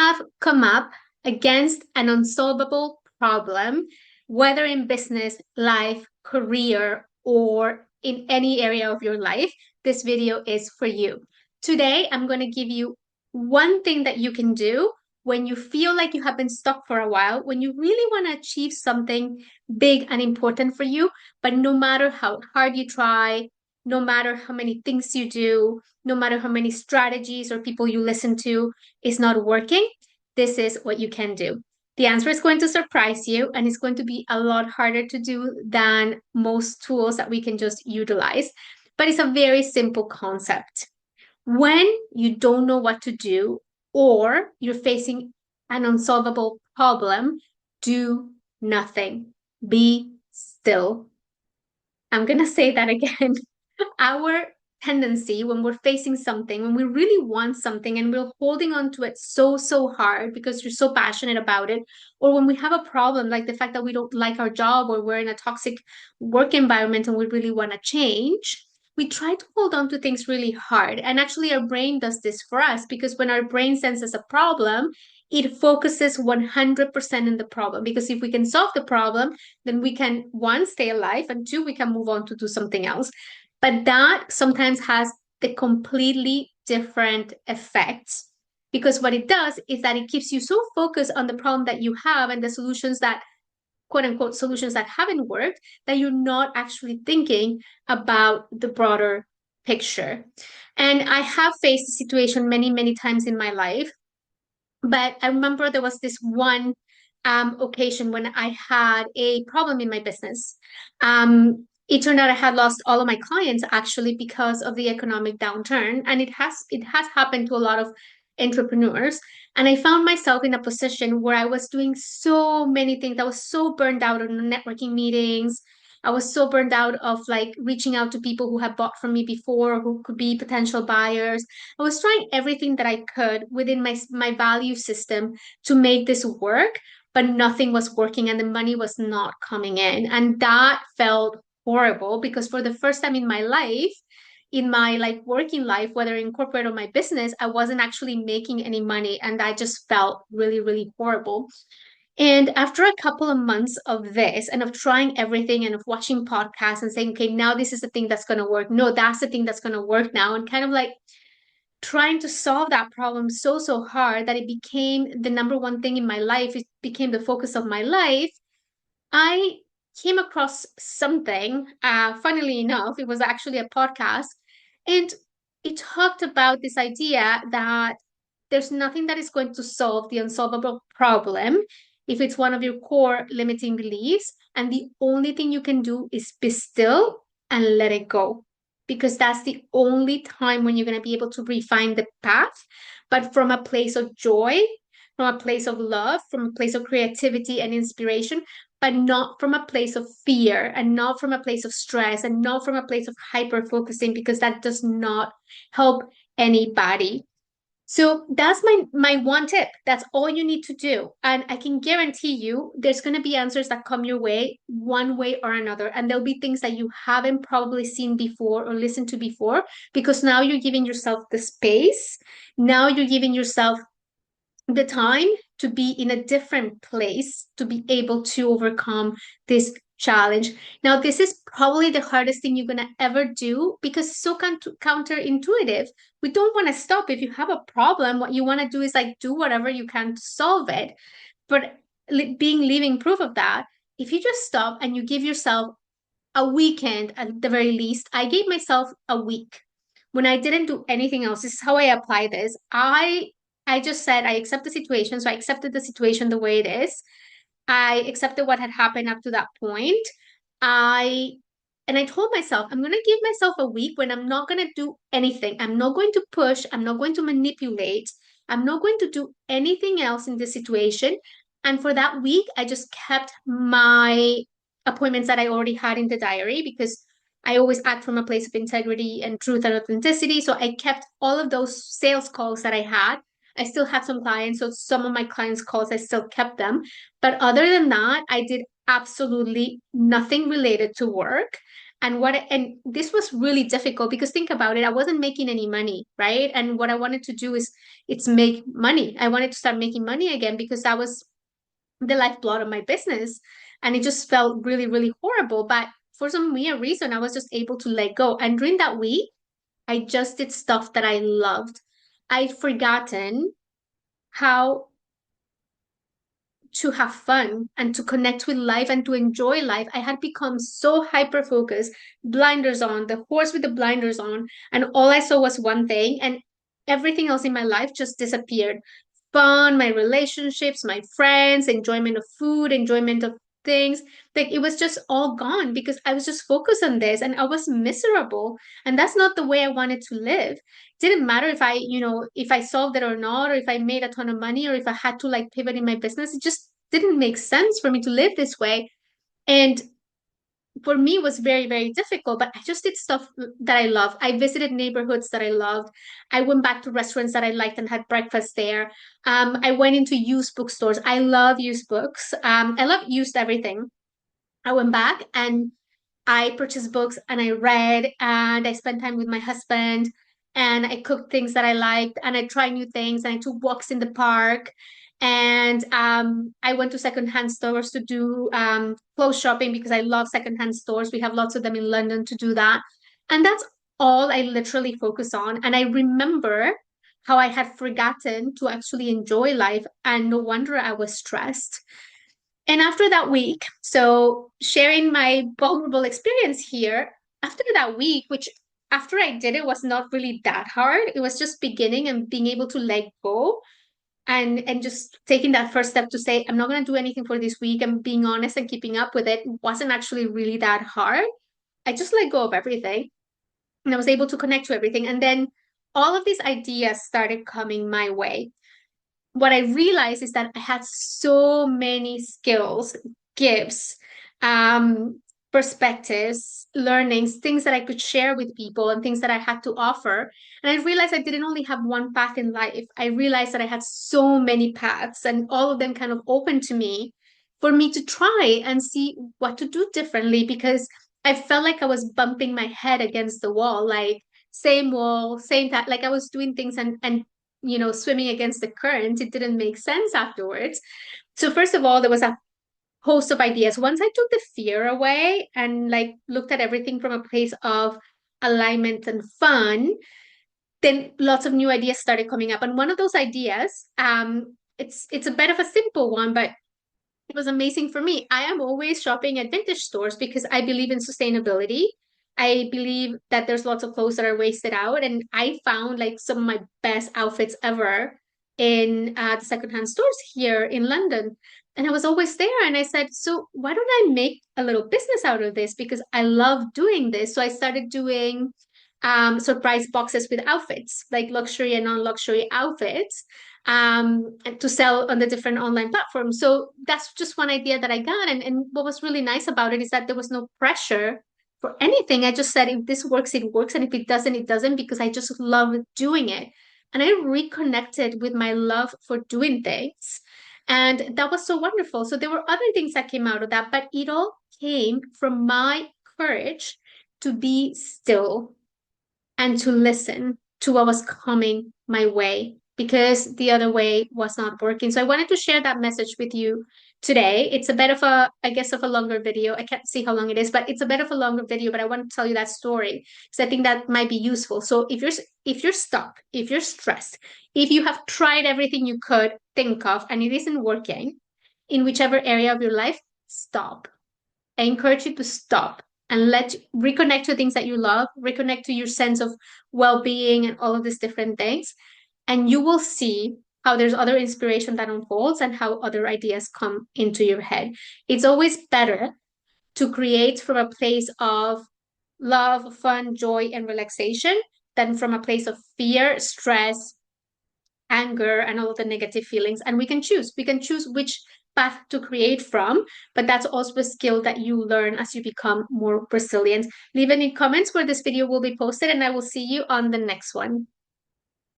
have come up against an unsolvable problem, whether in business, life, career, or in any area of your life, this video is for you. Today, I'm going to give you one thing that you can do when you feel like you have been stuck for a while, when you really want to achieve something big and important for you, but no matter how hard you try, no matter how many things you do, no matter how many strategies or people you listen to is not working, this is what you can do. The answer is going to surprise you and it's going to be a lot harder to do than most tools that we can just utilize. But it's a very simple concept. When you don't know what to do or you're facing an unsolvable problem, do nothing. Be still. I'm going to say that again. Our tendency when we're facing something, when we really want something and we're holding on to it so hard because you're so passionate about it, or when we have a problem like the fact that we don't like our job or we're in a toxic work environment and we really want to change, we try to hold on to things really hard. And actually, our brain does this for us because when our brain senses a problem, it focuses 100% in the problem. Because if we can solve the problem, then we can, one, stay alive, and two, we can move on to do something else. But that sometimes has the completely different effects because what it does is that it keeps you so focused on the problem that you have and the solutions that, quote unquote, solutions that haven't worked, that you're not actually thinking about the broader picture. And I have faced the situation many times in my life, but I remember there was this one occasion when I had a problem in my business. It turned out I had lost all of my clients actually because of the economic downturn, and it has happened to a lot of entrepreneurs. And I found myself in a position where I was doing so many things. I was so burned out on networking meetings. I was so burned out of like reaching out to people who had bought from me before, who could be potential buyers. I was trying everything that I could within my value system to make this work, but nothing was working and the money was not coming in. And that felt horrible because for the first time in my life, in my like working life, whether in corporate or my business, I wasn't actually making any money. And I just felt really horrible. And after a couple of months of this and of trying everything and of watching podcasts and saying, okay, now this is the thing that's going to work. No, that's the thing that's going to work now. And kind of like trying to solve that problem so hard that it became the number one thing in my life. It became the focus of my life. I came across something, funnily enough, it was actually a podcast, and it talked about this idea that there's nothing that is going to solve the unsolvable problem if it's one of your core limiting beliefs. And the only thing you can do is be still and let it go. Because that's the only time when you're going to be able to refine the path, but from a place of joy, from a place of love, from a place of creativity and inspiration, but not from a place of fear and not from a place of stress and not from a place of hyper focusing, because that does not help anybody. So that's my one tip. That's all you need to do. And I can guarantee you there's going to be answers that come your way one way or another. And there'll be things that you haven't probably seen before or listened to before because now you're giving yourself the space. Now you're giving yourself the time to be in a different place to be able to overcome this challenge. Now, this is probably the hardest thing you're going to ever do because it's so counterintuitive. We don't want to stop. If you have a problem, what you want to do is like do whatever you can to solve it. But being living proof of that, if you just stop and you give yourself a weekend at the very least, I gave myself a week when I didn't do anything else. This is how I apply this. I just said I accept the situation. So I accepted the situation the way it is. I accepted what had happened up to that point. I and I told myself I'm going to give myself a week when I'm not going to do anything. I'm not going to push, I'm not going to manipulate. I'm not going to do anything else in this situation. And for that week, I just kept my appointments that I already had in the diary because I always act from a place of integrity and truth and authenticity. So I kept all of those sales calls that I had. I still had some clients, so some of my clients' calls, I still kept them. But other than that, I did absolutely nothing related to work. And this was really difficult because think about it, I wasn't making any money, right? And what I wanted to do is it's make money. I wanted to start making money again because that was the lifeblood of my business. And it just felt really, really horrible. But for some weird reason, I was just able to let go. And during that week, I just did stuff that I loved. I'd forgotten how to have fun and to connect with life and to enjoy life. I had become so hyper focused, blinders on, the horse with the blinders on, and all I saw was one thing, and everything else in my life just disappeared. Fun, my relationships, my friends, enjoyment of food, enjoyment of things. Like it was just all gone because I was just focused on this and I was miserable. And that's not the way I wanted to live. Didn't matter if if I solved it or not, or if I made a ton of money, or if I had to like pivot in my business. It just didn't make sense for me to live this way. And for me, it was very, very difficult, but I just did stuff that I love. I visited neighborhoods that I loved. I went back to restaurants that I liked and had breakfast there. I went into used bookstores. I love used books. I love used everything. I went back and I purchased books and I read and I spent time with my husband and I cooked things that I liked and I tried new things and I took walks in the park and I went to secondhand stores to do clothes shopping because I love secondhand stores. We have lots of them in London to do that. And that's all I literally focus on. And I remember how I had forgotten to actually enjoy life and no wonder I was stressed. And after that week, so sharing my vulnerable experience here, after that week, which after I did it was not really that hard. It was just beginning and being able to let go and just taking that first step to say, I'm not going to do anything for this week and being honest and keeping up with it wasn't actually really that hard. I just let go of everything and I was able to connect to everything. And then all of these ideas started coming my way. What I realized is that I had so many skills, gifts, um, perspectives, learnings, things that I could share with people and things that I had to offer. And I realized I didn't only have one path in life. I realized that I had so many paths and all of them kind of open to me for me to try and see what to do differently because I felt like I was bumping my head against the wall, like same wall, same time, like I was doing things and swimming against the current. It didn't make sense afterwards. So first of all, there was a host of ideas. Once I took the fear away and like looked at everything from a place of alignment and fun, then lots of new ideas started coming up. And one of those ideas, it's a bit of a simple one, but it was amazing for me. I am always shopping at vintage stores because I believe in sustainability. I believe that there's lots of clothes that are wasted out. And I found like some of my best outfits ever in the secondhand stores here in London. And I was always there. And I said, so why don't I make a little business out of this? Because I love doing this. So I started doing surprise boxes with outfits, like luxury and non-luxury outfits and to sell on the different online platforms. So that's just one idea that I got. And what was really nice about it is that there was no pressure for anything. I just said, if this works, it works. And if it doesn't, it doesn't, because I just love doing it. And I reconnected with my love for doing things. And that was so wonderful. So there were other things that came out of that, but it all came from my courage to be still and to listen to what was coming my way because the other way was not working. So I wanted to share that message with you today. It's a bit of a, I guess, of a longer video. I can't see how long it is, but it's a bit of a longer video, but I want to tell you that story because I think that might be useful. So if you're stuck, if you're stressed, if you have tried everything you could think of and it isn't working in whichever area of your life, stop. I encourage you to stop and reconnect to things that you love, reconnect to your sense of well-being and all of these different things. And you will see how there's other inspiration that unfolds and how other ideas come into your head. It's always better to create from a place of love, fun, joy, and relaxation than from a place of fear, stress, anger, and all of the negative feelings. And we can choose. We can choose which path to create from, but that's also a skill that you learn as you become more resilient. Leave any comments where this video will be posted, and I will see you on the next one.